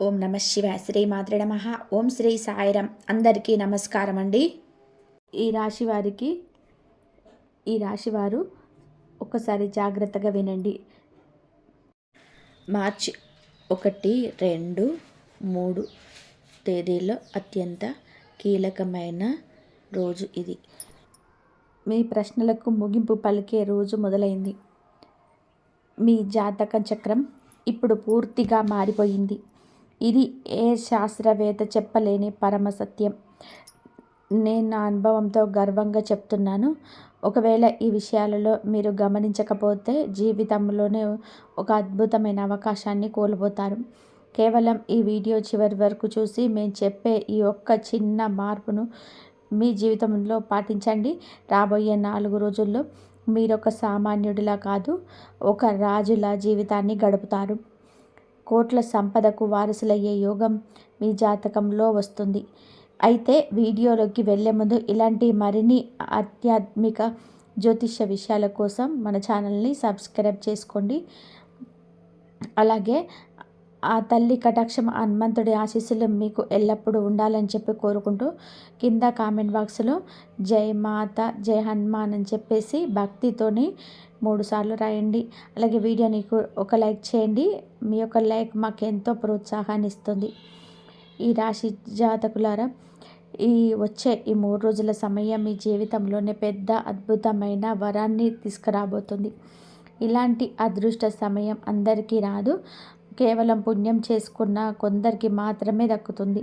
ఓం నమ శివాయ. శ్రీ మాత్రే నమః. ఓం శ్రీ సాయిరం. అందరికీ నమస్కారం అండి. ఈ రాశివారు ఒకసారి జాగ్రత్తగా వినండి. మార్చి 1, 2, 3 తేదీల్లో అత్యంత కీలకమైన రోజు ఇది. మీ ప్రశ్నలకు ముగింపు పలికే రోజు మొదలైంది. మీ జాతక చక్రం ఇప్పుడు పూర్తిగా మారిపోయింది. ఇది ఏ శాస్త్రవేత్త చెప్పలేని పరమ సత్యం. నేను నా అనుభవంతో గర్వంగా చెప్తున్నాను. ఒకవేళ ఈ విషయాలలో మీరు గమనించకపోతే జీవితంలోనే ఒక అద్భుతమైన అవకాశాన్ని కోల్పోతారు. కేవలం ఈ వీడియో చివరి వరకు చూసి మేము చెప్పే ఈ ఒక్క చిన్న మార్పును మీ జీవితంలో పాటించండి. రాబోయే 4 రోజుల్లో మీరొక సామాన్యుడిలా కాదు, ఒక రాజుల జీవితాన్ని గడుపుతారు. కోట్ల సంపదకు వారసులయ్యే యోగం మీ జాతకంలో వస్తుంది. అయితే వీడియోలోకి వెళ్ళే ముందు ఇలాంటి మరిన్ని ఆధ్యాత్మిక జ్యోతిష్య విషయాల కోసం మన ఛానల్ని సబ్స్క్రైబ్ చేసుకోండి. అలాగే ఆ తల్లి కటాక్షం, హనుమంతుడి ఆశీస్సులు మీకు ఎల్లప్పుడూ ఉండాలని చెప్పి కోరుకుంటూ కింద కామెంట్ బాక్స్లో జై మాత, జై హనుమాన్ అని చెప్పేసి భక్తితోని 3 సార్లు రాయండి. అలాగే వీడియోని ఒక లైక్ చేయండి. మీ యొక్క లైక్ మాకు ఎంతో ప్రోత్సాహాన్ని ఇస్తుంది. ఈ రాశి జాతకులారా, వచ్చే 3 రోజుల సమయం మీ జీవితంలోనే పెద్ద అద్భుతమైన వరాన్ని తీసుకురాబోతుంది. ఇలాంటి అదృష్ట సమయం అందరికీ రాదు. కేవలం పుణ్యం చేసుకున్న కొందరికి మాత్రమే దక్కుతుంది.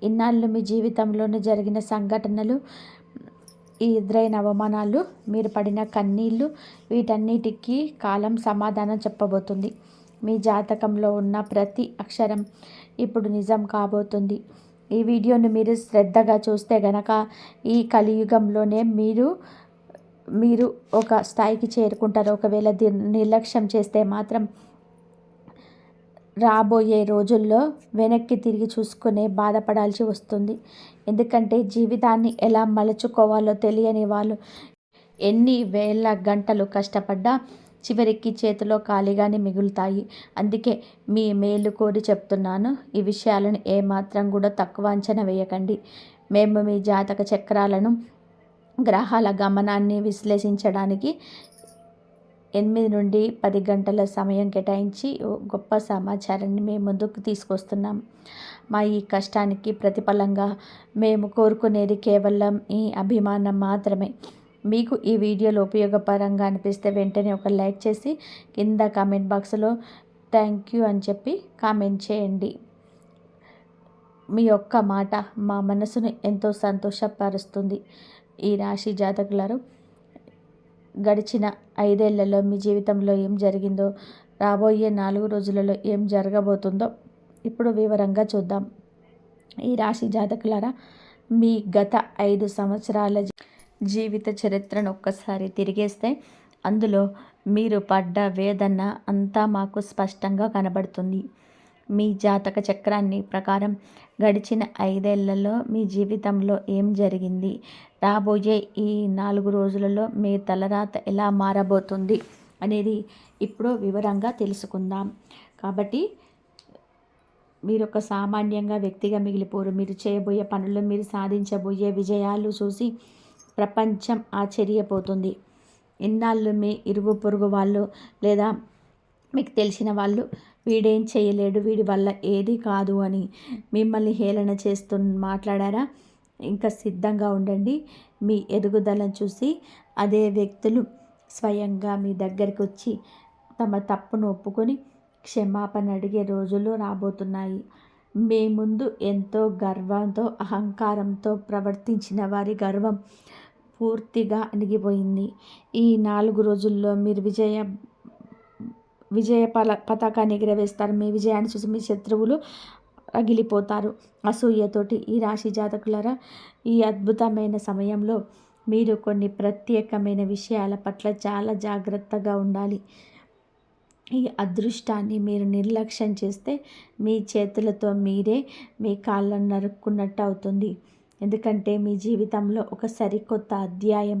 ఇన్నాళ్ళు మీ జీవితంలోనే జరిగిన సంఘటనలు, ఈ ఎదురైన అవమానాలు, మీరు పడిన కన్నీళ్ళు, వీటన్నిటికీ కాలం సమాధానం చెప్పబోతుంది. మీ జాతకంలో ఉన్న ప్రతి అక్షరం ఇప్పుడు నిజం కాబోతుంది. ఈ వీడియోని మీరు శ్రద్ధగా చూస్తే గనక ఈ కలియుగంలోనే మీరు ఒక స్థాయికి చేరుకుంటారు. ఒకవేళ నిర్లక్ష్యం చేస్తే మాత్రం రాబోయే రోజుల్లో వెనక్కి తిరిగి చూసుకునే బాధపడాల్సి వస్తుంది. ఎందుకంటే జీవితాన్ని ఎలా మలుచుకోవాలో తెలియని వాళ్ళు ఎన్ని వేల గంటలు కష్టపడ్డా చివరికి చేతిలో ఖాళీగానే మిగులుతాయి. అందుకే మీ మేలు కోరి చెప్తున్నాను. ఈ విషయాలను ఏమాత్రం కూడా తక్కువ అంచనా వేయకండి. మేము మీ జాతక చక్రాలను, గ్రహాల గమనాన్ని విశ్లేషించడానికి 8 నుండి 10 గంటల సమయం కేటాయించి గొప్ప సమాచారాన్ని మేము ముందుకు తీసుకొస్తున్నాం. మా ఈ కష్టానికి ప్రతిఫలంగా మేము కోరుకునేది కేవలం ఈ అభిమానం మాత్రమే. మీకు ఈ వీడియోలో ఉపయోగపరంగా అనిపిస్తే వెంటనే ఒక లైక్ చేసి కింద కామెంట్ బాక్స్లో థ్యాంక్ యూ అని చెప్పి కామెంట్ చేయండి. మీ యొక్క మాట మా మనసును ఎంతో సంతోషపరుస్తుంది. ఈ రాశి జాతకులారు, గడిచిన 5 ఏళ్లలో మీ జీవితంలో ఏం జరిగిందో, రాబోయే 4 రోజులలో ఏం జరగబోతుందో ఇప్పుడు వివరంగా చూద్దాం. ఈ రాశి జాతకులారా, మీ గత 5 సంవత్సరాల జీవిత చరిత్రను ఒక్కసారి తిరిగేస్తే అందులో మీరు పడ్డ వేదన అంతా మాకు స్పష్టంగా కనబడుతుంది. మీ జాతక చక్రాన్ని ప్రకారం గడిచిన 5 ఏళ్లలో మీ జీవితంలో ఏం జరిగింది, రాబోయే ఈ 4 రోజులలో మీ తలరాత ఎలా మారబోతుంది అనేది ఇప్పుడు వివరంగా తెలుసుకుందాం. కాబట్టి మీరు ఒక సామాన్యంగా వ్యక్తిగా మిగిలిపోరు. మీరు చేయబోయే పనులు, మీరు సాధించబోయే విజయాలు చూసి ప్రపంచం ఆశ్చర్యపోతుంది. ఇన్నాళ్ళు మీ ఇరుగు పొరుగు వాళ్ళు లేదా మీకు తెలిసిన వాళ్ళు వీడేం చేయలేడు, వీడి వల్ల ఏది కాదు అని మిమ్మల్ని హేళన చేస్తూ మాట్లాడారా? ఇంకా సిద్ధంగా ఉండండి. మీ ఎదుగుదలను చూసి అదే వ్యక్తులు స్వయంగా మీ దగ్గరికి వచ్చి తమ తప్పును ఒప్పుకొని క్షమాపణ అడిగే రోజులు రాబోతున్నాయి. మీ ముందు ఎంతో గర్వంతో, అహంకారంతో ప్రవర్తించిన వారి గర్వం పూర్తిగా అణిగిపోయింది. ఈ 4 రోజుల్లో మీరు విజయ పతాకాన్ని ఎగరవేస్తారు. మీ విజయాన్ని చూసి మీ శత్రువులు రగిలిపోతారు అసూయతోటి. ఈ రాశి జాతకులారా, ఈ అద్భుతమైన సమయంలో మీరు కొన్ని ప్రత్యేకమైన విషయాల పట్ల చాలా జాగ్రత్తగా ఉండాలి. ఈ అదృష్టాన్ని మీరు నిర్లక్ష్యం చేస్తే మీ చేతులతో మీరే మీ కాళ్ళను నరుక్కున్నట్టు అవుతుంది. ఎందుకంటే మీ జీవితంలో ఒక సరికొత్త అధ్యాయం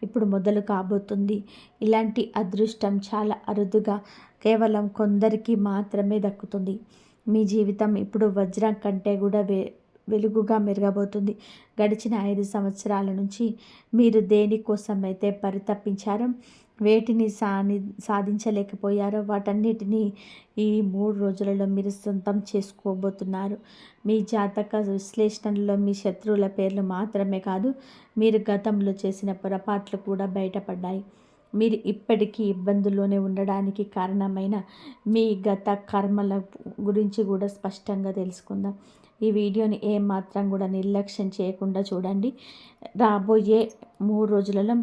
ఇప్పుడు మొదలు కాబోతుంది. ఇలాంటి అదృష్టం చాలా అరుదుగా కేవలం కొందరికి మాత్రమే దక్కుతుంది. మీ జీవితం ఇప్పుడు వజ్రం కంటే కూడా వెలుగుగా మెరగబోతుంది. గడిచిన 5 సంవత్సరాల నుంచి మీరు దేనికోసమైతే పరితపించారో, వేటిని సాధించలేకపోయారో వాటన్నిటినీ ఈ 3 రోజులలో మీరు సొంతం చేసుకోబోతున్నారు. మీ జాతక విశ్లేషణలో మీ శత్రువుల పేర్లు మాత్రమే కాదు, మీరు గతంలో చేసిన పొరపాట్లు కూడా బయటపడ్డాయి. మీరు ఇప్పటికీ ఇబ్బందుల్లోనే ఉండడానికి కారణమైన మీ గత కర్మల గురించి కూడా స్పష్టంగా తెలుసుకుందాం. ఈ వీడియోని ఏమాత్రం కూడా నిర్లక్ష్యం చేయకుండా చూడండి. రాబోయే 3 రోజులలో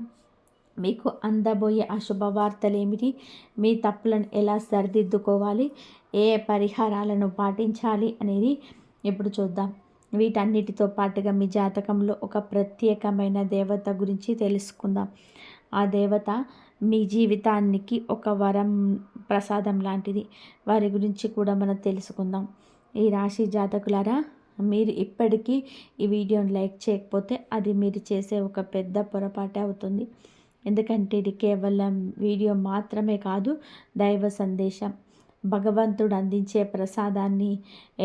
మీకు అందబోయే అశుభవార్తలు ఏమిటి, మీ తప్పులను ఎలా సరిదిద్దుకోవాలి, ఏ పరిహారాలను పాటించాలి అనేది ఇప్పుడు చూద్దాం. వీటన్నిటితో పాటుగా మీ జాతకంలో ఒక ప్రత్యేకమైన దేవత గురించి తెలుసుకుందాం. ఆ దేవత మీ జీవితానికి ఒక వరం ప్రసాదం లాంటిది. వారి గురించి కూడా మనం తెలుసుకుందాం. ఈ రాశి జాతకులారా, మీరు ఇప్పటికీ ఈ వీడియోని లైక్ చేయకపోతే అది మీరు చేసే ఒక పెద్ద పొరపాటే అవుతుంది. ఎందుకంటే ఇది కేవలం వీడియో మాత్రమే కాదు, దైవ సందేశం. భగవంతుడు అందించే ప్రసాదాన్ని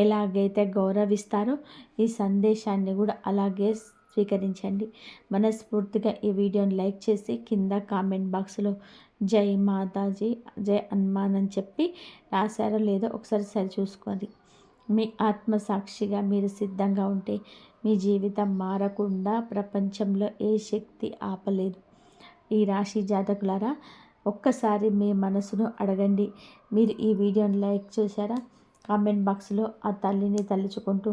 ఎలాగైతే గౌరవిస్తారో ఈ సందేశాన్ని కూడా అలాగే స్వీకరించండి. మనస్ఫూర్తిగా ఈ వీడియోని లైక్ చేసి కింద కామెంట్ బాక్స్లో జై మాతాజీ, జై హనుమాన్ అని చెప్పి రాశారో లేదో ఒకసారి సరి చూసుకోండి. మీ ఆత్మసాక్షిగా మీరు సిద్ధంగా ఉంటే మీ జీవితం మారకుండా ప్రపంచంలో ఏ శక్తి ఆపలేదు. ఈ రాశి జాతకులారా, ఒక్కసారి మీ మనసును అడగండి. మీరు ఈ వీడియోని లైక్ చేశారా? కామెంట్ బాక్స్లో ఆ తల్లిని తలుచుకుంటూ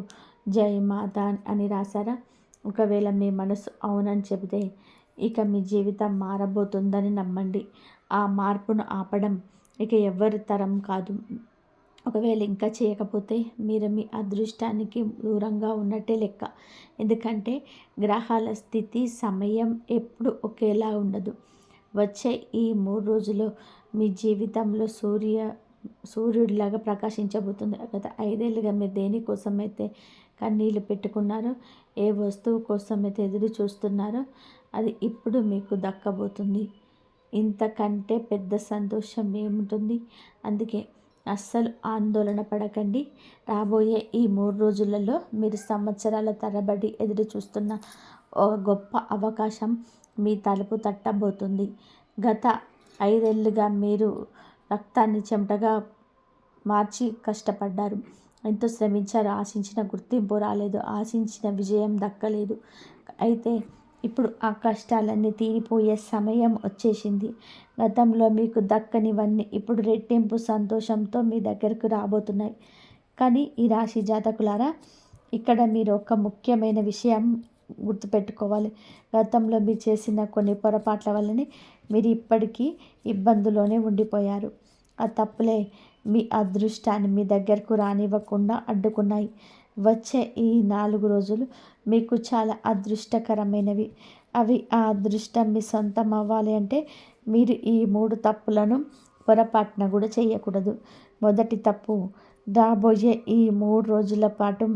జై మాతా అని రాశారా? ఒకవేళ మీ మనసు అవునని చెబితే ఇక మీ జీవితం మారబోతుందని నమ్మండి. ఆ మార్పును ఆపడం ఇక ఎవరి తరం కాదు. ఒకవేళ ఇంకా చేయకపోతే మీరు మీ అదృష్టానికి దూరంగా ఉన్నట్టే లెక్క. ఎందుకంటే గ్రహాల స్థితి, సమయం ఎప్పుడు ఒకేలా ఉండదు. వచ్చే ఈ 3 రోజులు మీ జీవితంలో సూర్యుడిలాగా ప్రకాశించబోతుంది. గత 5 ఏళ్ళుగా మీరు దేనికోసమైతే కన్నీళ్ళు పెట్టుకున్నారో, ఏ వస్తువు కోసమైతే ఎదురు చూస్తున్నారో అది ఇప్పుడు మీకు దక్కబోతుంది. ఇంతకంటే పెద్ద సంతోషం ఏముంటుంది? అందుకే అస్సలు ఆందోళన పడకండి. రాబోయే ఈ 3 రోజులలో మీరు సంవత్సరాల తరబడి ఎదురు చూస్తున్న ఓ గొప్ప అవకాశం మీ తలుపు తట్టబోతుంది. గత 5 ఏళ్ళుగా మీరు రక్తాన్ని చెమటగా మార్చి కష్టపడ్డారు. ఎంతో శ్రమించారు. ఆశించిన గుర్తింపు రాలేదు, ఆశించిన విజయం దక్కలేదు. అయితే ఇప్పుడు ఆ కష్టాలన్నీ తీరిపోయే సమయం వచ్చేసింది. గతంలో మీకు దక్కనివన్నీ ఇప్పుడు రెట్టింపు సంతోషంతో మీ దగ్గరకు రాబోతున్నాయి. కానీ ఈ రాశి జాతకులారా, ఇక్కడ మీరు ఒక ముఖ్యమైన విషయం గుర్తుపెట్టుకోవాలి. గతంలో మీరు చేసిన కొన్ని పొరపాట్ల వల్లనే మీరు ఇప్పటికీ ఇబ్బందులోనే ఉండిపోయారు. ఆ తప్పులే మీ అదృష్టాన్ని మీ దగ్గరకు రానివ్వకుండా అడ్డుకున్నాయి. వచ్చే ఈ 4 రోజులు మీకు చాలా అదృష్టకరమైనవి. ఆ అదృష్టం మీ సొంతం అవ్వాలి అంటే మీరు ఈ 3 తప్పులను పొరపాటున కూడా చేయకూడదు. మొదటి తప్పు, రాబోయే ఈ 3 రోజుల పాటు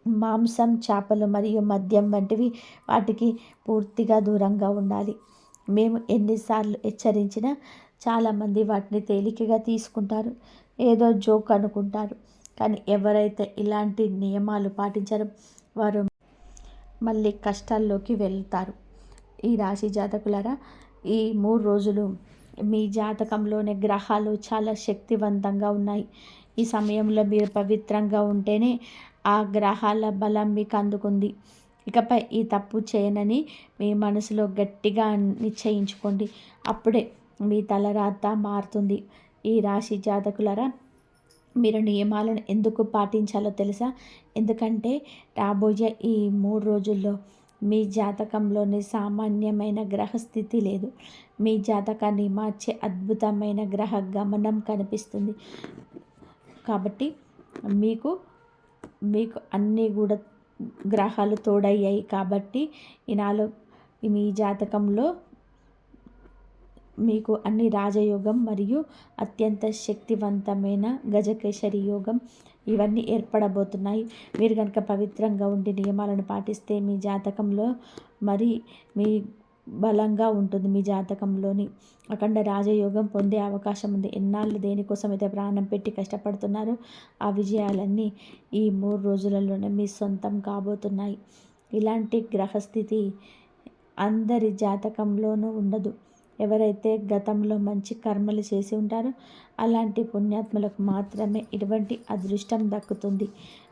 మాంసం, చేపలు మరియు మద్యం వంటివి వాటికి పూర్తిగా దూరంగా ఉండాలి. మేము ఎన్నిసార్లు హెచ్చరించినా చాలామంది వాటిని తేలికగా తీసుకుంటారు, ఏదో జోక్ అనుకుంటారు. కానీ ఎవరైతే ఇలాంటి నియమాలు పాటించారో వారు మళ్ళీ కష్టాల్లోకి వెళ్తారు. ఈ రాశి జాతకులారా, ఈ 3 రోజులు మీ జాతకంలోని గ్రహాలు చాలా శక్తివంతంగా ఉన్నాయి. ఈ సమయంలో మీరు పవిత్రంగా ఉంటేనే ఆ గ్రహాల బలం మీకు అందుకుంది. ఇకపై ఈ తప్పు చేయనని మీ మనసులో గట్టిగా నిశ్చయించుకోండి. అప్పుడే మీ తలరాత మారుతుంది. ఈ రాశి జాతకులారా, మీరు నియమాలను ఎందుకు పాటించాలో తెలుసా? ఎందుకంటే రాబోయే ఈ 3 రోజుల్లో మీ జాతకంలోని సామాన్యమైన గ్రహస్థితి లేదు. మీ జాతకాన్ని మార్చే అద్భుతమైన గ్రహ గమనం కనిపిస్తుంది. కాబట్టి మీకు అన్నీ కూడా గ్రహాలు తోడయ్యాయి. కాబట్టి మీ జాతకంలో మీకు అన్ని రాజయోగం మరియు అత్యంత శక్తివంతమైన గజకేసరి యోగం ఇవన్నీ ఏర్పడబోతున్నాయి. మీరు కనుక పవిత్రంగా ఉండి నియమాలను పాటిస్తే మీ జాతకంలో మీ బలంగా ఉంటుంది మీ జాతకంలోని. అఖండ రాజయోగం పొందే అవకాశం ఉంది. ఎన్నాళ్ళు దేనికోసం అయితే ప్రాణం పెట్టి కష్టపడుతున్నారో ఆ విజయాలన్నీ ఈ 3 రోజులలోనే మీ సొంతం కాబోతున్నాయి. ఇలాంటి గ్రహస్థితి అందరి జాతకంలోనూ ఉండదు. ఎవరైతే గతంలో మంచి కర్మలు చేసి ఉంటారో అలాంటి పుణ్యాత్ములకు మాత్రమే ఇటువంటి అదృష్టం దక్కుతుంది.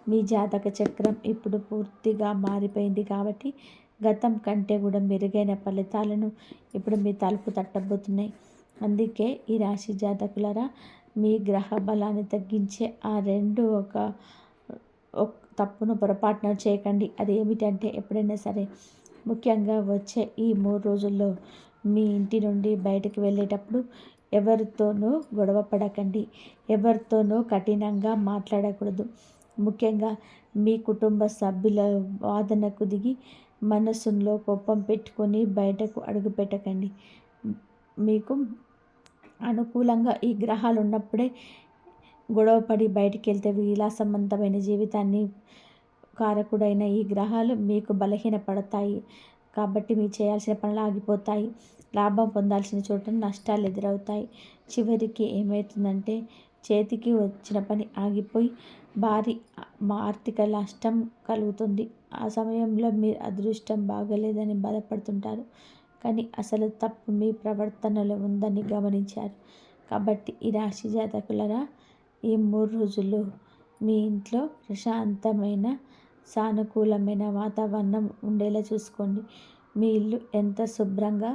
మీ జాతక చక్రం ఇప్పుడు పూర్తిగా మారిపోయింది కాబట్టి గతం కంటే కూడా మెరుగైన ఫలితాలను ఇప్పుడు మీ తలుపు తట్టబోతున్నాయి. అందుకే ఈ రాశి జాతకులరా, మీ గ్రహ బలాన్ని తగ్గించే ఆ తప్పును పొరపాటున చేయకండి. అది ఏమిటంటే ఎప్పుడైనా సరే, ముఖ్యంగా వచ్చే ఈ 3 రోజుల్లో మీ ఇంటి నుండి బయటకు వెళ్ళేటప్పుడు ఎవరితోనూ గొడవ పడకండి. ఎవరితోనూ కఠినంగా మాట్లాడకూడదు. ముఖ్యంగా మీ కుటుంబ సభ్యుల వాదనకు దిగి మనసులో కోపం పెట్టుకొని బయటకు అడుగు పెట్టకండి. మీకు అనుకూలంగా ఈ గ్రహాలు ఉన్నప్పుడే గొడవపడి బయటికి వెళ్తే విలాసవంతమైన జీవితాన్ని కారకుడైన ఈ గ్రహాలు మీకు బలహీనపడతాయి. కాబట్టి మీరు చేయాల్సిన పనులు ఆగిపోతాయి. లాభం పొందాల్సిన చోట నష్టాలు ఎదురవుతాయి. చివరికి ఏమవుతుందంటే చేతికి వచ్చిన పని ఆగిపోయి భారీ ఆర్థిక నష్టం కలుగుతుంది. ఆ సమయంలో మీరు అదృష్టం బాగలేదని బాధపడుతుంటారు. కానీ అసలు తప్పు మీ ప్రవర్తనలో ఉందని గమనించారు. కాబట్టి ఈ రాశి జాతకులరా, ఈ 3 రోజులు మీ ఇంట్లో ప్రశాంతమైన సానుకూలమైన వాతావరణం ఉండేలా చూసుకోండి. మీ ఇల్లు ఎంత శుభ్రంగా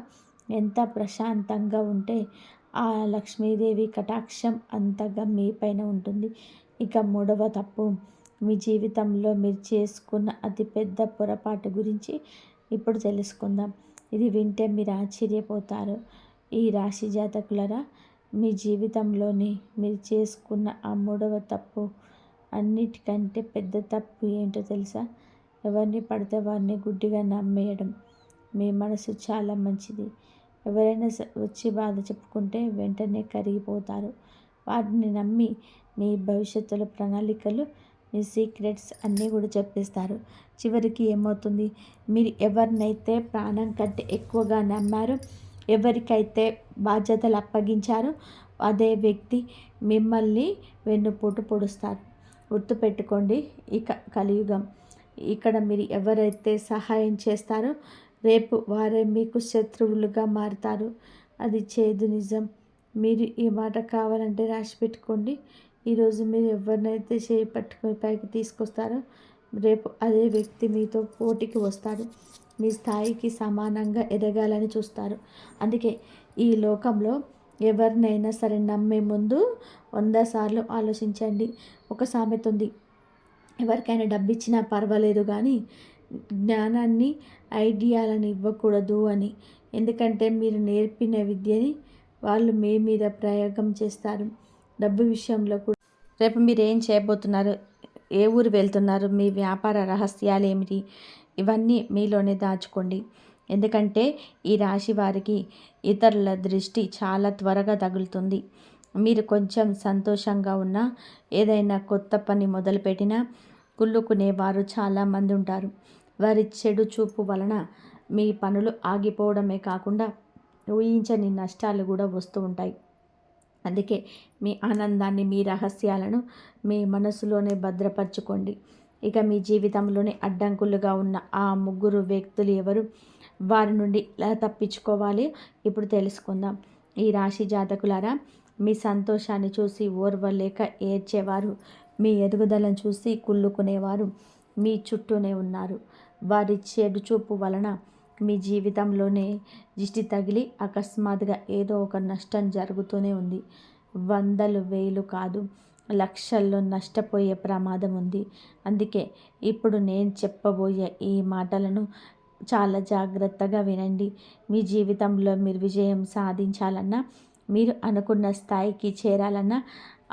ఎంత ప్రశాంతంగా ఉంటే ఆ లక్ష్మీదేవి కటాక్షం అంతగా మీ పైన ఉంటుంది. ఇక 3వ తప్పు, మీ జీవితంలో మీరు చేసుకున్న అతిపెద్ద పొరపాటు గురించి ఇప్పుడు తెలుసుకుందాం. ఇది వింటే మీరు ఆశ్చర్యపోతారు. ఈ రాశి జాతకులరా, మీ జీవితంలోని మీరు చేసుకున్న ఆ 3వ తప్పు అన్నిటికంటే పెద్ద తప్పు ఏంటో తెలుసా? ఎవరిని పడితే వారిని గుడ్డిగా నమ్మేయడం. మీ మనసు చాలా మంచిది. ఎవరైనా వచ్చి బాధ చెప్పుకుంటే వెంటనే కరిగిపోతారు. వాటిని నమ్మి మీ భవిష్యత్తులో ప్రణాళికలు, మీ సీక్రెట్స్ అన్నీ కూడా చెప్పేస్తారు. చివరికి ఏమవుతుంది? మీరు ఎవరినైతే ప్రాణం కంటే ఎక్కువగా నమ్మారో, ఎవరికైతే బాధ్యతలు అప్పగించారో అదే వ్యక్తి మిమ్మల్ని వెన్నుపోటు పొడుస్తారు. గుర్తుపెట్టుకోండి, ఇక కలియుగం. ఇక్కడ మీరు ఎవరైతే సహాయం చేస్తారో రేపు వారే మీకు శత్రువులుగా మారుతారు. అది చేదు నిజం. మీరు ఈ మాట కావాలంటే రాసి పెట్టుకోండి. ఈరోజు మీరు ఎవరినైతే చేయి పట్టుకొని పైకి తీసుకొస్తారో రేపు అదే వ్యక్తి మీతో పోటీకి వస్తాడు. మీ స్థాయికి సమానంగా ఎదగాలని చూస్తారు. అందుకే ఈ లోకంలో ఎవరినైనా సరే నమ్మే ముందు 100 సార్లు ఆలోచించండి. ఒక సామెత ఉంది, ఎవరికైనా డబ్బు ఇచ్చినా పర్వాలేదు కానీ జ్ఞానాన్ని, ఐడియాలను ఇవ్వకూడదు అని. ఎందుకంటే మీరు నేర్పిన విద్యని వాళ్ళు మీ మీద ప్రయోగం చేస్తారు. డబ్బు విషయంలో కూడా రేపు మీరు ఏం చేయబోతున్నారు, ఏ ఊరు వెళ్తున్నారు, మీ వ్యాపార రహస్యాలు ఏమిటి, ఇవన్నీ మీలోనే దాచుకోండి. ఎందుకంటే ఈ రాశి వారికి ఇతరుల దృష్టి చాలా త్వరగా తగులుతుంది. మీరు కొంచెం సంతోషంగా ఉన్నా, ఏదైనా కొత్త పని మొదలుపెట్టినా కుళ్ళుకునేవారు చాలామంది ఉంటారు. వారి చెడు చూపు వలన మీ పనులు ఆగిపోవడమే కాకుండా ఊహించని నష్టాలు కూడా వస్తూ ఉంటాయి. అందుకే మీ ఆనందాన్ని, మీ రహస్యాలను మీ మనసులోనే భద్రపరచుకోండి. ఇక మీ జీవితంలోనే అడ్డంకులుగా ఉన్న ఆ 3 వ్యక్తులు ఎవరు, వారి నుండి ఎలా తప్పించుకోవాలి ఇప్పుడు తెలుసుకుందాం. ఈ రాశి జాతకులారా, మీ సంతోషాన్ని చూసి ఓర్వలేక ఏడ్చేవారు, మీ ఎదుగుదలను చూసి కుళ్ళుకునేవారు మీ చుట్టూనే ఉన్నారు. వారి చెడు చూపు వలన మీ జీవితంలోనే దిష్టి తగిలి అకస్మాత్తుగా ఏదో ఒక నష్టం జరుగుతూనే ఉంది. వందలు, వేలు కాదు, లక్షల్లో నష్టపోయే ప్రమాదం ఉంది. అందుకే ఇప్పుడు నేను చెప్పబోయే ఈ మాటలను చాలా జాగ్రత్తగా వినండి. మీ జీవితంలో మీరు విజయం సాధించాలన్నా, మీరు అనుకున్న స్థాయికి చేరాలన్నా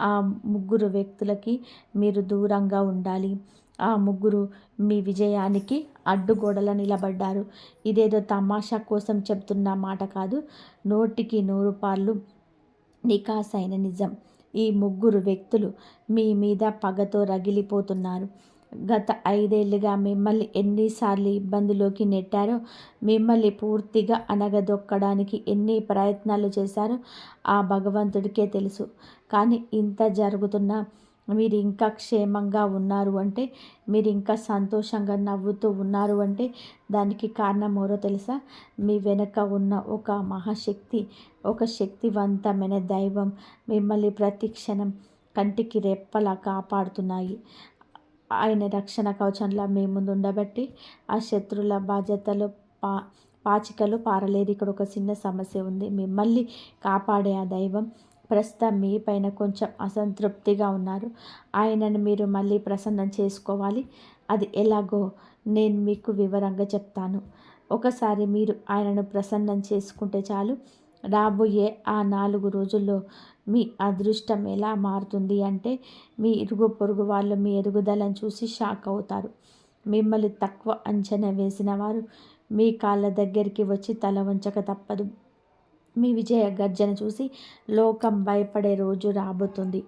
ఆ 3 వ్యక్తులకి మీరు దూరంగా ఉండాలి. ఆ 3 మీ విజయానికి అడ్డుగోడలా నిలబడ్డారు. ఇదేదో తమాషా కోసం చెప్తున్న మాట కాదు, 100కి 100 పాళ్ళు నికాసైన నిజం. ఈ 3 వ్యక్తులు మీ మీద పగతో రగిలిపోతున్నారు. గత 5 ఏళ్లుగా మిమ్మల్ని ఎన్నిసార్లు ఇబ్బందిలోకి నెట్టారో, మిమ్మల్ని పూర్తిగా అణగదొక్కడానికి ఎన్ని ప్రయత్నాలు చేశారో ఆ భగవంతుడికే తెలుసు. కానీ ఇంత జరుగుతున్నా మీరు ఇంకా క్షేమంగా ఉన్నారు అంటే, మీరు ఇంకా సంతోషంగా నవ్వుతూ ఉన్నారు అంటే దానికి కారణం ఎవరో తెలుసా? మీ వెనక ఉన్న ఒక మహాశక్తి, ఒక శక్తివంతమైన దైవం మిమ్మల్ని ప్రతి క్షణం కంటికి రెప్పలా కాపాడుతున్నాయి. ఆయన రక్షణ కవచంలా మీ ముందు ఉండబట్టి ఆ శత్రువుల బాధ్యతలు పా పాచికలు పారలేదు. ఇక్కడ ఒక చిన్న సమస్య ఉంది. మిమ్మల్ని కాపాడే ఆ దైవం ప్రస్తుతం మీ పైన కొంచెం అసంతృప్తిగా ఉన్నారు. ఆయనను మీరు మళ్ళీ ప్రసన్నం చేసుకోవాలి. అది ఎలాగో నేను మీకు వివరంగా చెప్తాను. ఒకసారి మీరు ఆయనను ప్రసన్నం చేసుకుంటే చాలు, రాబోయే ఆ 4 రోజుల్లో మీ అదృష్టం ఎలా మారుతుంది అంటే, మీ ఇరుగు పొరుగు వాళ్ళు మీ ఎదుగుదలను చూసి షాక్ అవుతారు. మిమ్మల్ని తక్కువ అంచనా వేసిన వారు మీ కాళ్ళ దగ్గరికి వచ్చి తల వంచక తప్పదు. మీ విజయ గర్జన చూసి లోకం భయపడే రోజు రాబోతుంది.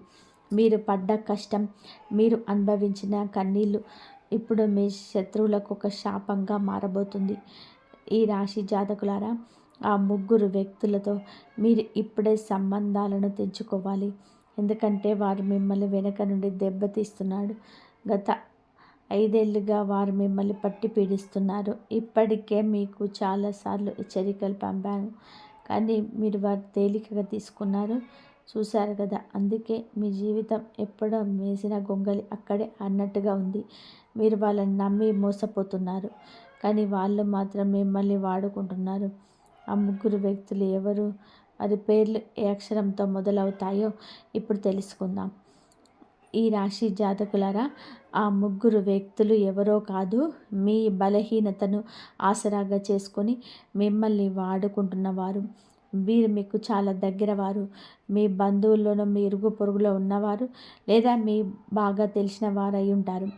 మీరు పడ్డ కష్టం, మీరు అనుభవించిన కన్నీళ్ళు ఇప్పుడు మీ శత్రువులకు ఒక శాపంగా మారబోతుంది. ఈ రాశి జాతకులారా, ఆ 3 వ్యక్తులతో మీరు ఇప్పుడే సంబంధాలను తెంచుకోవాలి. ఎందుకంటే వారు మిమ్మల్ని వెనక నుండి దెబ్బతీస్తున్నాడు. గత 5 ఏళ్లుగా వారు మిమ్మల్ని పట్టి పీడిస్తున్నారు. ఇప్పటికే మీకు చాలాసార్లు హెచ్చరికలు పంపాను, కానీ మీరు వారు తేలికగా తీసుకున్నారు. చూశారు కదా, అందుకే మీ జీవితం ఎప్పుడో మేసిన గొంగలి అక్కడే అన్నట్టుగా ఉంది. మీరు వాళ్ళని నమ్మి మోసపోతున్నారు, కానీ వాళ్ళు మాత్రం మిమ్మల్ని వాడుకుంటున్నారు. ఆ 3 వ్యక్తులు ఎవరు? వారి పేర్లు ఏ అక్షరంతో మొదలవుతాయో ఇప్పుడు తెలుసుకుందాం. ఈ రాశి జాతకులారా, ఆ 3 వ్యక్తులు ఎవరో కాదు, మీ బలహీనతను ఆసరాగా చేసుకొని మిమ్మల్ని వాడుకుంటున్నవారు. వీరు మీకు చాలా దగ్గర వారు. మీ బంధువుల్లోనూ, మీ ఇరుగు పొరుగులో ఉన్నవారు, లేదా మీ బాగా తెలిసిన వారు అయి ఉంటారు.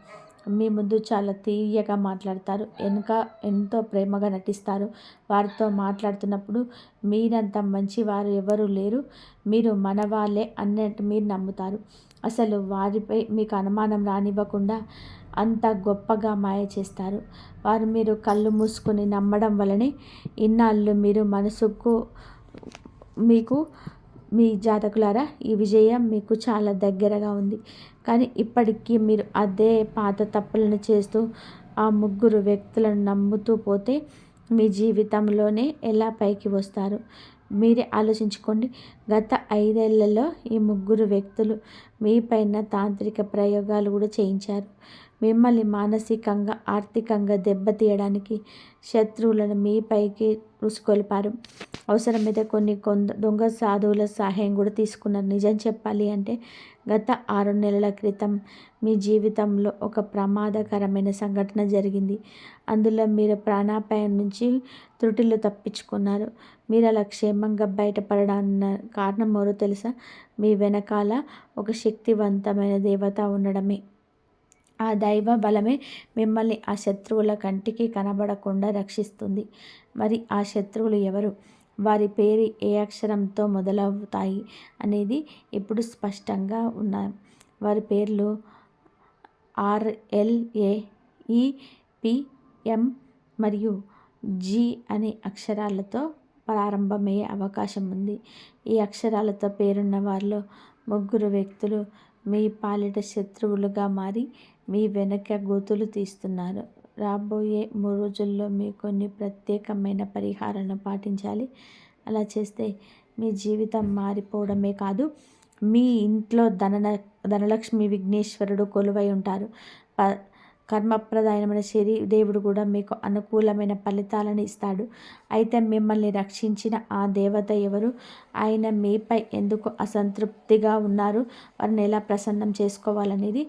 మీ ముందు చాలా తీయగా మాట్లాడతారు, వెనుక ఎంతో ప్రేమగా నటిస్తారు. వారితో మాట్లాడుతున్నప్పుడు మీరంత మంచివారు ఎవరు లేరు, మీరు మనవాళ్ళే అన్నట్టు మీరు నమ్ముతారు. అసలు వారిపై మీకు అనుమానం రానివ్వకుండా అంత గొప్పగా మాయ చేస్తారు. వారు మీరు కళ్ళు మూసుకొని నమ్మడం వలనే ఇన్నాళ్ళు మీరు మనసుకు మీకు మీ జాతకులారా, ఈ విజయం మీకు చాలా దగ్గరగా ఉంది. కానీ ఇప్పటికీ మీరు అదే పాత తప్పులను చేస్తూ ఆ 3 వ్యక్తులను నమ్ముతూ పోతే మీ జీవితంలోనే ఎలా పైకి వస్తారు? మీరే ఆలోచించుకోండి. గత 5 ఏళ్లలో ఈ 3 వ్యక్తులు మీ పైన తాంత్రిక ప్రయోగాలు కూడా చేయించారు. మిమ్మల్ని మానసికంగా, ఆర్థికంగా దెబ్బతీయడానికి శత్రువులను మీ పైకి రుసుకొల్పారు. అవసరమైతే కొన్ని దొంగ సాధువుల సహాయం కూడా తీసుకున్నారు. నిజం చెప్పాలి అంటే గత 6 నెలల క్రితం మీ జీవితంలో ఒక ప్రమాదకరమైన సంఘటన జరిగింది. అందులో మీరు ప్రాణాపాయం నుంచి త్రుటిలో తప్పించుకున్నారు. మీరు అలా క్షేమంగా బయటపడడానికి కారణం ఎవరో తెలుసా? మీ వెనకాల ఒక శక్తివంతమైన దేవత ఉండడమే. ఆ దైవ బలమే మిమ్మల్ని ఆ శత్రువుల కంటికి కనబడకుండా రక్షిస్తుంది. మరి ఆ శత్రువులు ఎవరు? వారి పేరు ఏ అక్షరంతో మొదలవుతాయి అనేది ఇప్పుడు స్పష్టంగా ఉన్నాయి. వారి పేర్లు RLAEPM మరియు G అనే అక్షరాలతో ప్రారంభమయ్యే అవకాశం ఉంది. ఈ అక్షరాలతో పేరున్న వారిలో 3 వ్యక్తులు మీ పాలిట శత్రువులుగా మారి మీ వెనక గోతులు తీస్తున్నారు. రాబోయే 3 రోజుల్లో మీరు కొన్ని ప్రత్యేకమైన పరిహారాలను పాటించాలి. అలా చేస్తే మీ జీవితం మారిపోవడమే కాదు, మీ ఇంట్లో ధనలక్ష్మి విఘ్నేశ్వరుడు కొలువై ఉంటారు. కర్మప్రధానమైన దేవుడు కూడా మీకు అనుకూలమైన ఫలితాలను ఇస్తాడు. అయితే మిమ్మల్ని రక్షించిన ఆ దేవత ఎవరు? ఆయన మీపై ఎందుకు అసంతృప్తిగా ఉన్నారు? వారిని ఎలా ప్రసన్నం చేసుకోవాలనేది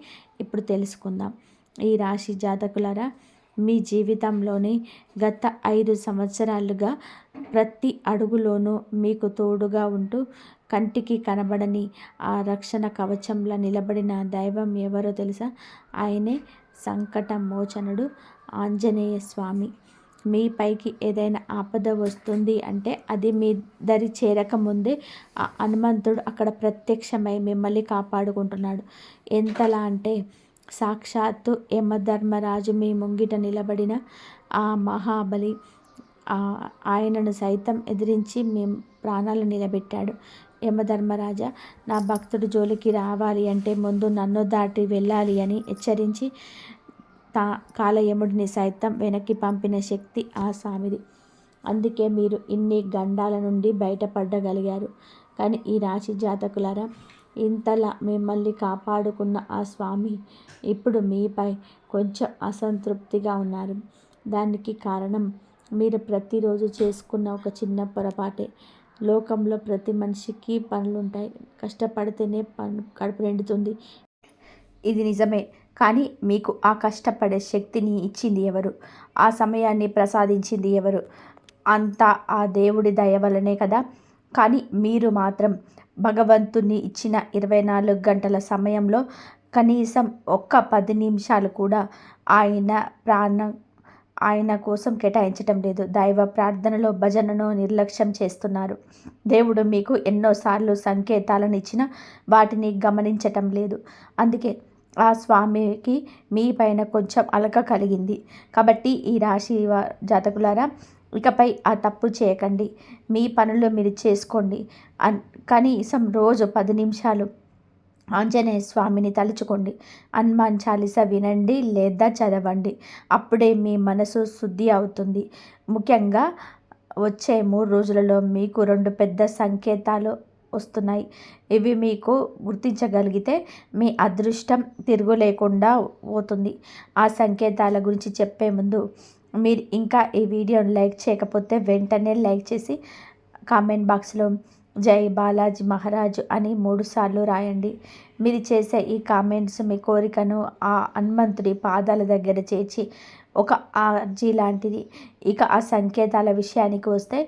ఇప్పుడు తెలుసుకుందాం. ఈ రాశి జాతకులారా, మీ జీవితంలోని గత 5 సంవత్సరాలుగా ప్రతి అడుగులోనూ మీకు తోడుగా ఉంటూ కంటికి కనబడని ఆ రక్షణ కవచంలా నిలబడిన దైవం ఎవరో తెలుసా? ఆయనే సంకట మోచనుడు ఆంజనేయ స్వామి. మీ పైకి ఏదైనా ఆపద వస్తుంది అంటే అది మీ దరి చేరకముందే ఆ హనుమంతుడు అక్కడ ప్రత్యక్షమై మిమ్మల్ని కాపాడుకుంటున్నాడు. ఎంతలా అంటే సాక్షాత్తు యమధర్మరాజు మీ ముంగిట నిలబడిన ఆ మహాబలి ఆయనను సైతం ఎదిరించి మేము ప్రాణాలు నిలబెట్టాడు. యమధర్మరాజా, నా భక్తుడు జోలికి రావాలి అంటే ముందు నన్ను దాటి వెళ్ళాలి అని హెచ్చరించి కాలయముడిని సైతం వెనక్కి పంపిన శక్తి ఆ స్వామిది. అందుకే మీరు ఇన్ని గండాల నుండి బయటపడగలిగారు. కానీ ఈ రాశి జాతకులారా, ఇంతలా మిమ్మల్ని కాపాడుకున్న ఆ స్వామి ఇప్పుడు మీపై కొంచెం అసంతృప్తిగా ఉన్నారు. దానికి కారణం మీరు ప్రతిరోజు చేసుకున్న ఒక చిన్న పొరపాటే. లోకంలో ప్రతి మనిషికి పనులుంటాయి. కష్టపడితేనే కడుపు నిండుతుంది. ఇది నిజమే. కానీ మీకు ఆ కష్టపడే శక్తిని ఇచ్చింది ఎవరు? ఆ సమయాన్ని ప్రసాదించింది ఎవరు? అంతా ఆ దేవుడి దయ వల్లనే కదా. కానీ మీరు మాత్రం భగవంతుని ఇచ్చిన 24 గంటల సమయంలో కనీసం ఒక్క 10 నిమిషాలు కూడా ఆయన కోసం కేటాయించటం లేదు. దైవ ప్రార్థనలో, భజనను నిర్లక్ష్యం చేస్తున్నారు. దేవుడు మీకు ఎన్నోసార్లు సంకేతాలను ఇచ్చినా వాటిని గమనించటం లేదు. అందుకే ఆ స్వామికి మీ పైన కొంచెం అలక కలిగింది. కాబట్టి ఈ రాశి జాతకులారా, ఇకపై ఆ తప్పు చేయకండి. మీ పనులు మీరు చేసుకోండి. కనీసం రోజు 10 నిమిషాలు ఆంజనేయ స్వామిని తలుచుకోండి. హనుమాన్ చాలీసా వినండి లేదా చదవండి. అప్పుడే మీ మనసు శుద్ధి అవుతుంది. ముఖ్యంగా వచ్చే 3 రోజులలో మీకు 2 పెద్ద సంకేతాలు వస్తున్నాయి. ఇవి మీకు గుర్తించగలిగితే మీ అదృష్టం తిరుగులేకుండా పోతుంది. ఆ సంకేతాల గురించి చెప్పే ముందు మీరు ఇంకా ఈ వీడియోని లైక్ చేయకపోతే వెంటనే లైక్ చేసి కామెంట్ బాక్స్లో జై బాలాజీ మహారాజు అని 3 సార్లు రాయండి. మీరు చేసే ఈ కామెంట్స్ మీ కోరికను ఆ హనుమంతుడి పాదాల దగ్గర చేర్చి ఒక అర్జీ లాంటిది. ఇక ఆ సంకేతాల విషయానికి వస్తే,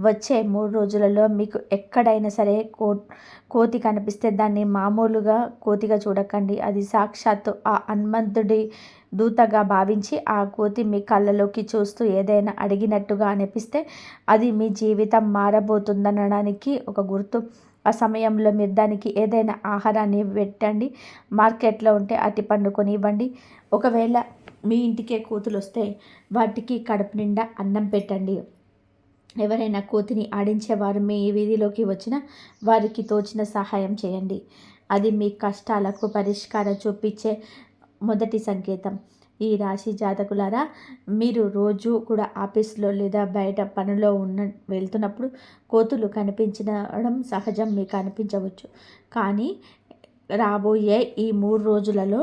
వచ్చే 3 రోజులలో మీకు ఎక్కడైనా సరే కోతి కనిపిస్తే దాన్ని మామూలుగా కోతిగా చూడకండి. అది సాక్షాత్తు ఆ హనుమంతుడి దూతగా భావించి ఆ కోతి మీ కళ్ళలోకి చూస్తూ ఏదైనా అడిగినట్టుగా అనిపిస్తే అది మీ జీవితం మారబోతుందనడానికి ఒక గుర్తు. ఆ సమయంలో మీరు దానికి ఏదైనా ఆహారాన్ని పెట్టండి. మార్కెట్లో ఉంటే అరటిపండు కొనివ్వండి. ఒకవేళ మీ ఇంటికే కోతులు వస్తే వాటికి కడుపు నిండా అన్నం పెట్టండి. ఎవరైనా కోతిని ఆడించేవారు మీ వీధిలోకి వచ్చినా వారికి తోచిన సహాయం చేయండి. అది మీ కష్టాలకు పరిష్కారం చూపించే మొదటి సంకేతం. ఈ రాశి జాతకులారా, మీరు రోజు కూడా ఆఫీస్లో లేదా బయట పనిలో వెళ్తున్నప్పుడు కోతులు కనిపించడం సహజం. మీకు అనిపించవచ్చు. కానీ రాబోయే ఈ 3 రోజులలో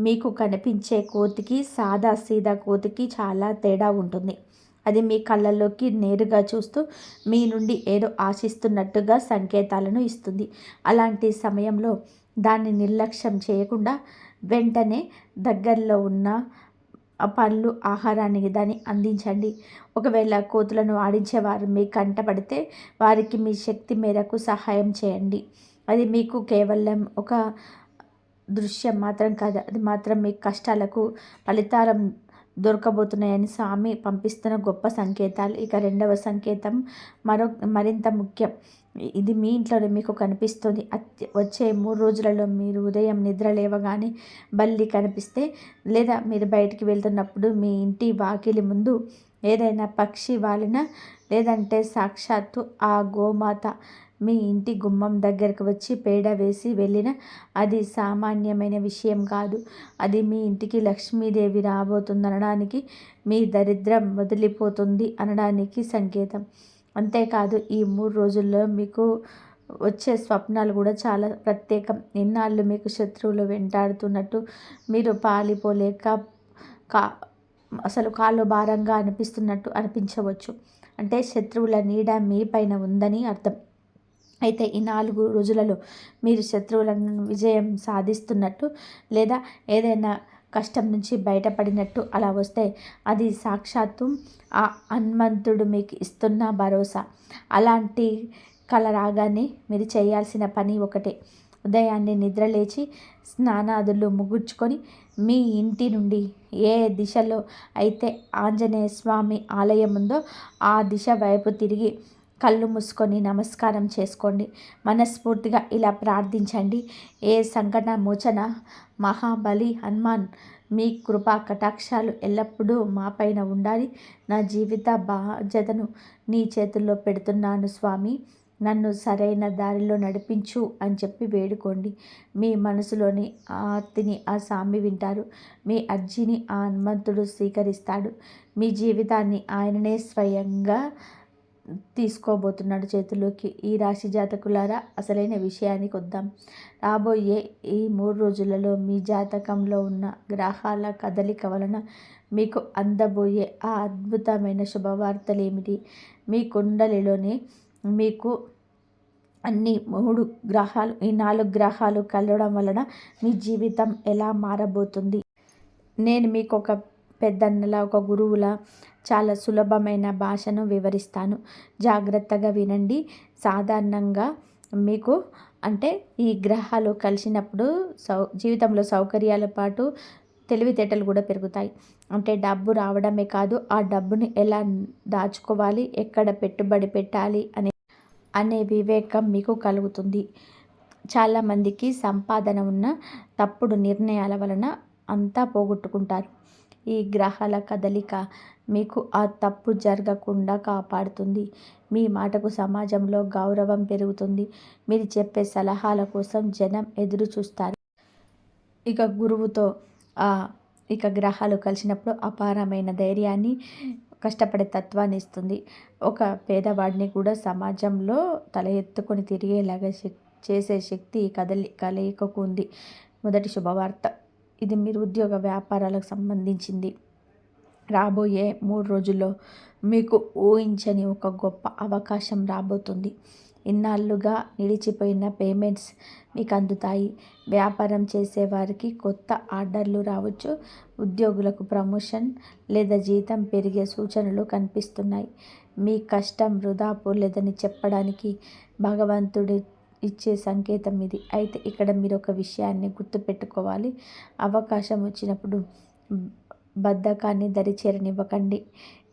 మీకు కనిపించే కోతికి సాదా సీదా కోతికి చాలా తేడా ఉంటుంది. అది మీ కళ్ళల్లోకి నేరుగా చూస్తూ మీ నుండి ఏదో ఆశిస్తున్నట్టుగా సంకేతాలను ఇస్తుంది. అలాంటి సమయంలో దాన్ని నిర్లక్ష్యం చేయకుండా వెంటనే దగ్గరలో ఉన్న పళ్ళు, ఆహారాన్ని దాన్ని అందించండి. ఒకవేళ కోతులను ఆడించేవారు మీ కంటపడితే వారికి మీ శక్తి మేరకు సహాయం చేయండి. అది మీకు కేవలం ఒక దృశ్యం మాత్రం కాదు. అది మాత్రం మీ కష్టాలకు ఫలితాలం దొరకబోతున్నాయని స్వామి పంపిస్తున్న గొప్ప సంకేతాలు. ఇక 2వ సంకేతం మరింత ముఖ్యం. ఇది మీ ఇంట్లోనే మీకు కనిపిస్తుంది. వచ్చే 3 రోజులలో మీరు ఉదయం నిద్ర లేవగానే బల్లి కనిపిస్తే, లేదా మీరు బయటికి వెళ్తున్నప్పుడు మీ ఇంటి వాకిలి ముందు ఏదైనా పక్షి వాలినా, లేదంటే సాక్షాత్తు ఆ గోమాత మీ ఇంటి గుమ్మం దగ్గరకు వచ్చి పేడ వేసి వెళ్ళిన, అది సామాన్యమైన విషయం కాదు. అది మీ ఇంటికి లక్ష్మీదేవి రాబోతుందనడానికి, మీ దరిద్రం వదిలిపోతుంది అనడానికి సంకేతం. అంతేకాదు, ఈ 3 రోజుల్లో మీకు వచ్చే స్వప్నాలు కూడా చాలా ప్రత్యేకం. ఇన్నాళ్ళు మీకు శత్రువులు వెంటాడుతున్నట్టు, మీరు పాలిపోలేక అసలు కాళ్ళు భారంగా అనిపిస్తున్నట్టు అనిపించవచ్చు. అంటే శత్రువుల నీడ మీ పైన ఉందని అర్థం. అయితే ఈ 4 రోజులలో మీరు శత్రువులను విజయం సాధిస్తున్నట్టు, లేదా ఏదైనా కష్టం నుంచి బయటపడినట్టు అలా వస్తే అది సాక్షాత్తు ఆ హనుమంతుడు మీకు ఇస్తున్న భరోసా. అలాంటి కల రాగానే మీరు చేయాల్సిన పని ఒకటే. ఉదయాన్నే నిద్రలేచి స్నానాదులు ముగించుకొని మీ ఇంటి నుండి ఏ దిశలో అయితే ఆంజనేయ స్వామి ఆలయం ఉందో ఆ దిశ వైపు తిరిగి కళ్ళు మూసుకొని నమస్కారం చేసుకోండి. మనస్ఫూర్తిగా ఇలా ప్రార్థించండి. ఏ సంకట మోచన మహాబలి హనుమాన్ మీ కృపా కటాక్షాలు ఎల్లప్పుడూ మాపైన ఉండాలి. నా జీవిత బాధ్యతను నీ చేతుల్లో పెడుతున్నాను స్వామి, నన్ను సరైన దారిలో నడిపించు అని చెప్పి వేడుకోండి. మీ మనసులోని ఆర్తిని ఆ స్వామి వింటారు. మీ అర్జీని ఆ హనుమంతుడు స్వీకరిస్తాడు. మీ జీవితాన్ని ఆయననే స్వయంగా తీసుకోబోతున్నాడు చేతిలోకి. ఈ రాశి జాతకులారా, అసలైన విషయానికి వద్దాం. రాబోయే ఈ 3 రోజులలో మీ జాతకంలో ఉన్న గ్రహాల కదలిక వలన మీకు అందబోయే ఆ అద్భుతమైన శుభవార్తలు ఏమిటి? మీ కుండలిలోనే మీకు అన్ని 3 గ్రహాలు, ఈ 4 గ్రహాలు కలవడం వలన మీ జీవితం ఎలా మారబోతుంది? నేను మీకు ఒక పెద్దన్నలా, ఒక గురువులా చాలా సులభమైన భాషను వివరిస్తాను. జాగ్రత్తగా వినండి. సాధారణంగా మీకు అంటే ఈ గ్రహాలు కలిసినప్పుడు జీవితంలో సౌకర్యాల పాటు తెలివితేటలు కూడా పెరుగుతాయి. అంటే డబ్బు రావడమే కాదు, ఆ డబ్బుని ఎలా దాచుకోవాలి, ఎక్కడ పెట్టుబడి పెట్టాలి అనే వివేకం మీకు కలుగుతుంది. చాలామందికి సంపాదన ఉన్న తప్పుడు నిర్ణయాల వలన అంతా పోగొట్టుకుంటారు. ఈ గ్రహాల కదలిక మీకు ఆ తప్పు జరగకుండా కాపాడుతుంది. మీ మాటకు సమాజంలో గౌరవం పెరుగుతుంది. మీరు చెప్పే సలహాల కోసం జనం ఎదురు చూస్తారు. ఇక గురువుతో ఇక గ్రహాలు కలిసినప్పుడు అపారమైన ధైర్యాన్ని, కష్టపడే తత్వాన్ని ఇస్తుంది. ఒక పేదవాడిని కూడా సమాజంలో తల ఎత్తుకొని తిరిగేలాగా చేసే శక్తి ఈ కలయికకు ఉంది. మొదటి శుభవార్త, ఇది మీరు ఉద్యోగ వ్యాపారాలకు సంబంధించింది. రాబోయే 3 రోజుల్లో మీకు ఊహించని ఒక గొప్ప అవకాశం రాబోతుంది. ఇన్నాళ్ళుగా నిలిచిపోయిన పేమెంట్స్ మీకు అందుతాయి. వ్యాపారం చేసేవారికి కొత్త ఆర్డర్లు రావచ్చు. ఉద్యోగులకు ప్రమోషన్ లేదా జీతం పెరిగే సూచనలు కనిపిస్తున్నాయి. మీ కష్టం వృధా పోలేదని చెప్పడానికి భగవంతుడి ఇచ్చే సంకేతం ఇది. అయితే ఇక్కడ మీరు ఒక విషయాన్ని గుర్తుపెట్టుకోవాలి. అవకాశం వచ్చినప్పుడు బద్ధకాన్ని దరిచేరనివ్వకండి.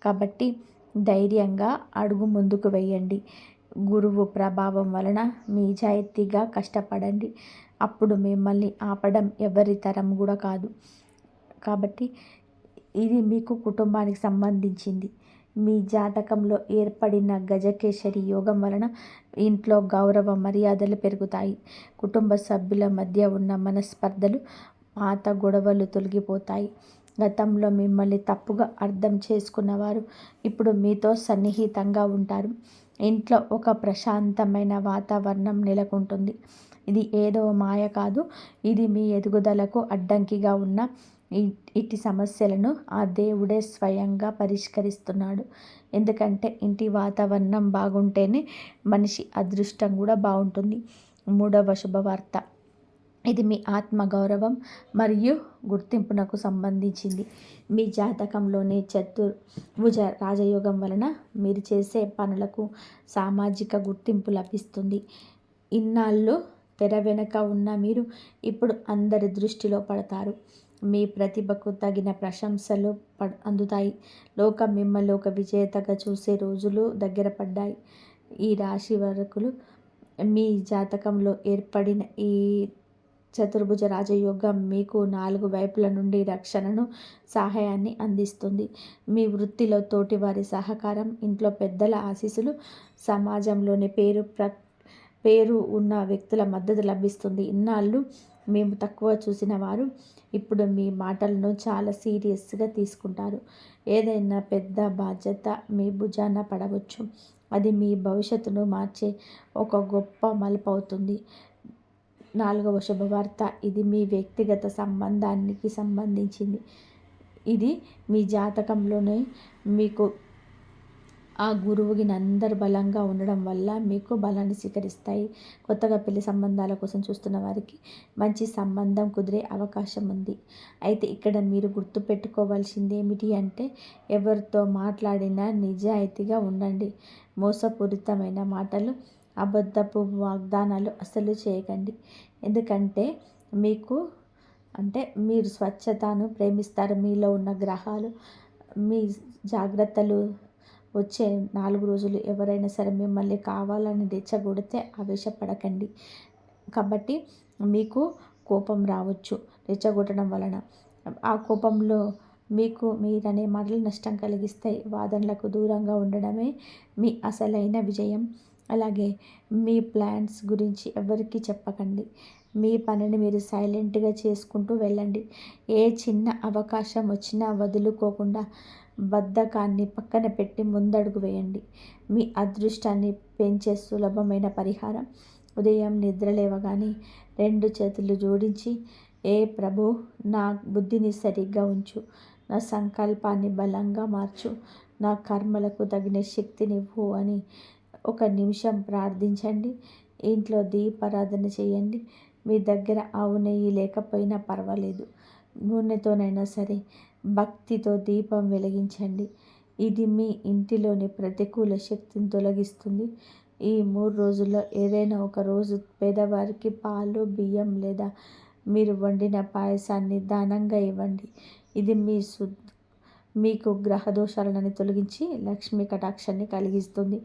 కాబట్టి ధైర్యంగా అడుగు ముందుకు వేయండి. గురువు ప్రభావం వలన నిజాయితీగా కష్టపడండి. అప్పుడు మిమ్మల్ని ఆపడం ఎవరి తరం కూడా కాదు. కాబట్టి ఇది మీకు కుటుంబానికి సంబంధించింది. మీ జాతకంలో ఏర్పడిన గజకేసరి యోగం వలన ఇంట్లో గౌరవ మర్యాదలు పెరుగుతాయి. కుటుంబ సభ్యుల మధ్య ఉన్న మనస్పర్ధలు, పాత గొడవలు తొలగిపోతాయి. గతంలో మిమ్మల్ని తప్పుగా అర్థం చేసుకున్నవారు ఇప్పుడు మీతో సన్నిహితంగా ఉంటారు. ఇంట్లో ఒక ప్రశాంతమైన వాతావరణం నెలకొంటుంది. ఇది ఏదో మాయ కాదు. ఇది మీ ఎదుగుదలకు అడ్డంకిగా ఉన్న ఇట్టి సమస్యలను ఆ దేవుడే స్వయంగా పరిష్కరిస్తున్నాడు. ఎందుకంటే ఇంటి వాతావరణం బాగుంటేనే మనిషి అదృష్టం కూడా బాగుంటుంది. 3వ శుభవార్త, ఇది మీ ఆత్మగౌరవం మరియు గుర్తింపునకు సంబంధించింది. మీ జాతకంలోని చతుర్భుజ రాజయోగం వలన మీరు చేసే పనులకు సామాజిక గుర్తింపు లభిస్తుంది. ఇన్నాళ్ళు తెర వెనుక ఉన్న మీరు ఇప్పుడు అందరి దృష్టిలో పడతారు. మీ ప్రతిభకు తగిన ప్రశంసలు అందుతాయి. లోకం మిమ్మల్ని ఒక విజేతగా చూసే రోజులు దగ్గర పడ్డాయి. ఈ రాశి వరకులు మీ జాతకంలో ఏర్పడిన ఈ చతుర్భుజ రాజయోగం మీకు 4 వైపుల నుండి రక్షణను, సహాయాన్ని అందిస్తుంది. మీ వృత్తిలో తోటివారి సహకారం, ఇంట్లో పెద్దల ఆశీస్సులు, సమాజంలోని పేరు ఉన్న వ్యక్తుల మద్దతు లభిస్తుంది. ఇన్నాళ్ళు మేము తక్కువ చూసిన వారు ఇప్పుడు మీ మాటలను చాలా సీరియస్గా తీసుకుంటారు. ఏదైనా పెద్ద బాధ్యత మీ భుజాన పడవచ్చు. అది మీ భవిష్యత్తును మార్చే ఒక గొప్ప మలుపు అవుతుంది. 4వ శుభవార్త, ఇది మీ వ్యక్తిగత సంబంధానికి సంబంధించింది. ఇది మీ జాతకంలోనే మీకు ఆ గురువుకి అందరు బలంగా ఉండడం వల్ల మీకు బలాన్ని స్వీకరిస్తాయి. కొత్తగా పెళ్లి సంబంధాల కోసం చూస్తున్న వారికి మంచి సంబంధం కుదిరే అవకాశం ఉంది. అయితే ఇక్కడ మీరు గుర్తుపెట్టుకోవాల్సింది ఏమిటి అంటే, ఎవరితో మాట్లాడినా నిజాయితీగా ఉండండి. మోసపూరితమైన మాటలు, అబద్ధపు వాగ్దానాలు అస్సలు చేయకండి. ఎందుకంటే మీరు స్వచ్ఛతను ప్రేమిస్తారు. మీలో ఉన్న గ్రహాలు మీ జాగ్రత్తలు వచ్చే 4 రోజులు ఎవరైనా సరే మిమ్మల్ని కావాలని రెచ్చగొడితే ఆవేశపడకండి. కాబట్టి మీకు కోపం రావచ్చు రెచ్చగొట్టడం వలన. ఆ కోపంలో మీకు మీరనే మాటలు నష్టం కలిగిస్తాయి. వాదనలకు దూరంగా ఉండడమే మీ అసలైన విజయం. అలాగే మీ ప్లాన్స్ గురించి ఎవరికీ చెప్పకండి. మీ పనిని మీరు సైలెంట్గా చేసుకుంటూ వెళ్ళండి. ఏ చిన్న అవకాశం వచ్చినా వదులుకోకుండా బద్ధకాన్ని పక్కన పెట్టి ముందడుగు వేయండి. మీ అదృష్టాన్ని పెంచే సులభమైన పరిహారం ఉదయం నిద్ర లేవగానే 2 చేతులు జోడించి, ఏ ప్రభు, నా బుద్ధిని సరిగ్గా ఉంచు, నా సంకల్పాన్ని బలంగా మార్చు, నా కర్మలకు తగిన శక్తినివ్వు అని 1 నిమిషం ప్రార్థించండి. ఇంట్లో దీపారాధన చేయండి. మీ దగ్గర ఆవు నెయ్యి లేకపోయినా పర్వాలేదు, నూనెతోనైనా సరే భక్తితో దీపం వెలిగించండి. ఇది మీ ఇంటిలోని ప్రతికూల శక్తిని తొలగిస్తుంది. ఈ 3 రోజుల్లో ఏదైనా ఒక రోజు పేదవారికి పాలు, బియ్యం లేదా మీరు వండిన పాయసాన్ని దానంగా ఇవ్వండి. ఇది మీకు గ్రహ దోషాలను తొలగించి లక్ష్మీ కటాక్షాన్ని కలిగిస్తుంది.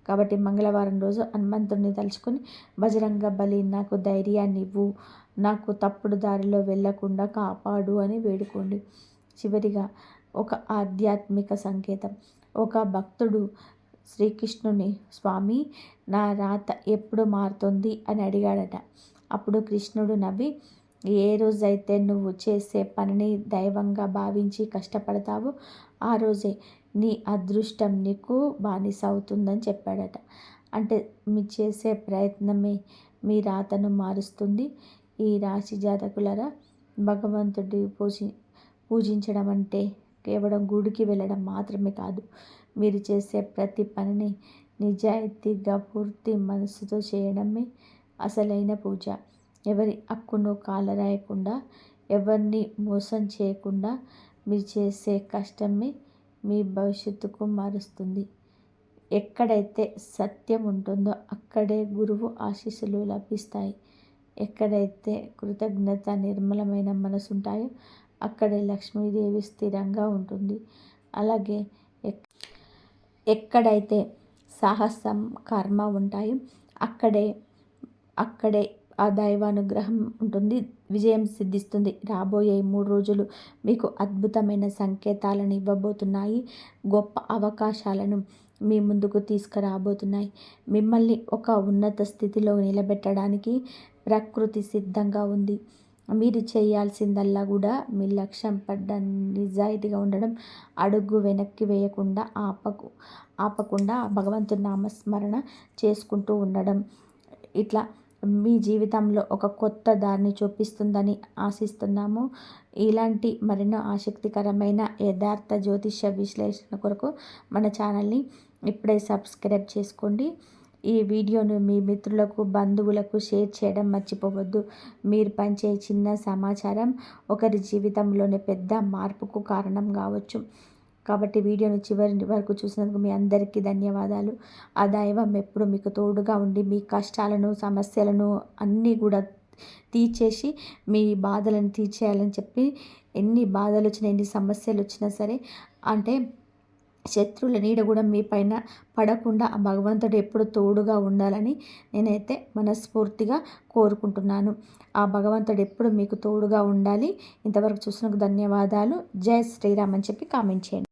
కాబట్టి మంగళవారం రోజు హనుమంతుడిని తలుచుకొని, బజరంగ బలి, నాకు ధైర్యాన్ని ఇవ్వు, నాకు తప్పుడు దారిలో వెళ్ళకుండా కాపాడు అని వేడుకోండి. చివరిగా ఒక ఆధ్యాత్మిక సంకేతం. ఒక భక్తుడు శ్రీకృష్ణుని, స్వామి, నా రాత ఎప్పుడు మారుతుంది అని అడిగాడట. అప్పుడు కృష్ణుడు నవ్వి, ఏ రోజైతే నువ్వు చేసే పనిని దైవంగా భావించి కష్టపడతావో ఆ రోజే నీ అదృష్టం నీకు బానిస అవుతుందని చెప్పాడట. అంటే మీ చేసే ప్రయత్నమే మీ రాతను మారుస్తుంది. ఈ రాశి జాతకులరా, భగవంతుడి పూజించడం అంటే కేవలం గుడికి వెళ్ళడం మాత్రమే కాదు. మీరు చేసే ప్రతి పనిని నిజాయితీగా పూర్తి మనసుతో చేయడమే అసలైన పూజ. ఎవరి హక్కును కాలరాయకుండా, ఎవరిని మోసం చేయకుండా మీరు చేసే కష్టమే మీ భవిష్యత్తుకు మారుస్తుంది. ఎక్కడైతే సత్యం ఉంటుందో అక్కడే గురువు ఆశీస్సులు లభిస్తాయి. ఎక్కడైతే కృతజ్ఞత, నిర్మలమైన మనసు ఉంటాయో అక్కడే లక్ష్మీదేవి స్థిరంగా ఉంటుంది. అలాగే ఎక్కడైతే సాహసం, కర్మ ఉంటాయో అక్కడే ఆ దైవానుగ్రహం ఉంటుంది, విజయం సిద్ధిస్తుంది. రాబోయే 3 రోజులు మీకు అద్భుతమైన సంకేతాలను ఇవ్వబోతున్నాయి. గొప్ప అవకాశాలను మీ ముందుకు తీసుకురాబోతున్నాయి. మిమ్మల్ని ఒక ఉన్నత స్థితిలో నిలబెట్టడానికి ప్రకృతి సిద్ధంగా ఉంది. మీరు చేయాల్సిందల్లా కూడా మీ లక్ష్యం పడ్డ నిజాయితీగా ఉండడం, అడుగు వెనక్కి వేయకుండా ఆపకుండా భగవంతుని నామస్మరణ చేసుకుంటూ ఉండడం. ఇట్లా మీ జీవితంలో ఒక కొత్త దారిని చూపిస్తుందని ఆశిస్తున్నాము. ఇలాంటి మరెన్నో ఆసక్తికరమైన యథార్థ జ్యోతిష విశ్లేషణ కొరకు మన ఛానల్ని ఇప్పుడే సబ్స్క్రైబ్ చేసుకోండి. ఈ వీడియోను మీ మిత్రులకు, బంధువులకు షేర్ చేయడం మర్చిపోవద్దు. మీరు పంచే చిన్న సమాచారం ఒకరి జీవితంలోనే పెద్ద మార్పుకు కారణం కావచ్చు. కాబట్టి వీడియోను చివరి వరకు చూసినందుకు మీ అందరికీ ధన్యవాదాలు. ఆ దైవం ఎప్పుడు మీకు తోడుగా ఉండి మీ కష్టాలను, సమస్యలను అన్నీ కూడా తీర్చేసి మీ బాధలను తీర్చేయాలని చెప్పి, ఎన్ని బాధలు వచ్చినా, ఎన్ని సమస్యలు వచ్చినా సరే, అంటే శత్రువుల నీడ కూడా మీ పైన పడకుండా ఆ భగవంతుడు ఎప్పుడు తోడుగా ఉండాలని నేనైతే మనస్ఫూర్తిగా కోరుకుంటున్నాను. ఆ భగవంతుడు ఎప్పుడు మీకు తోడుగా ఉండాలి. ఇంతవరకు చూసినందుకు ధన్యవాదాలు. జై శ్రీరామ్ అని చెప్పి కామెంట్ చేయండి.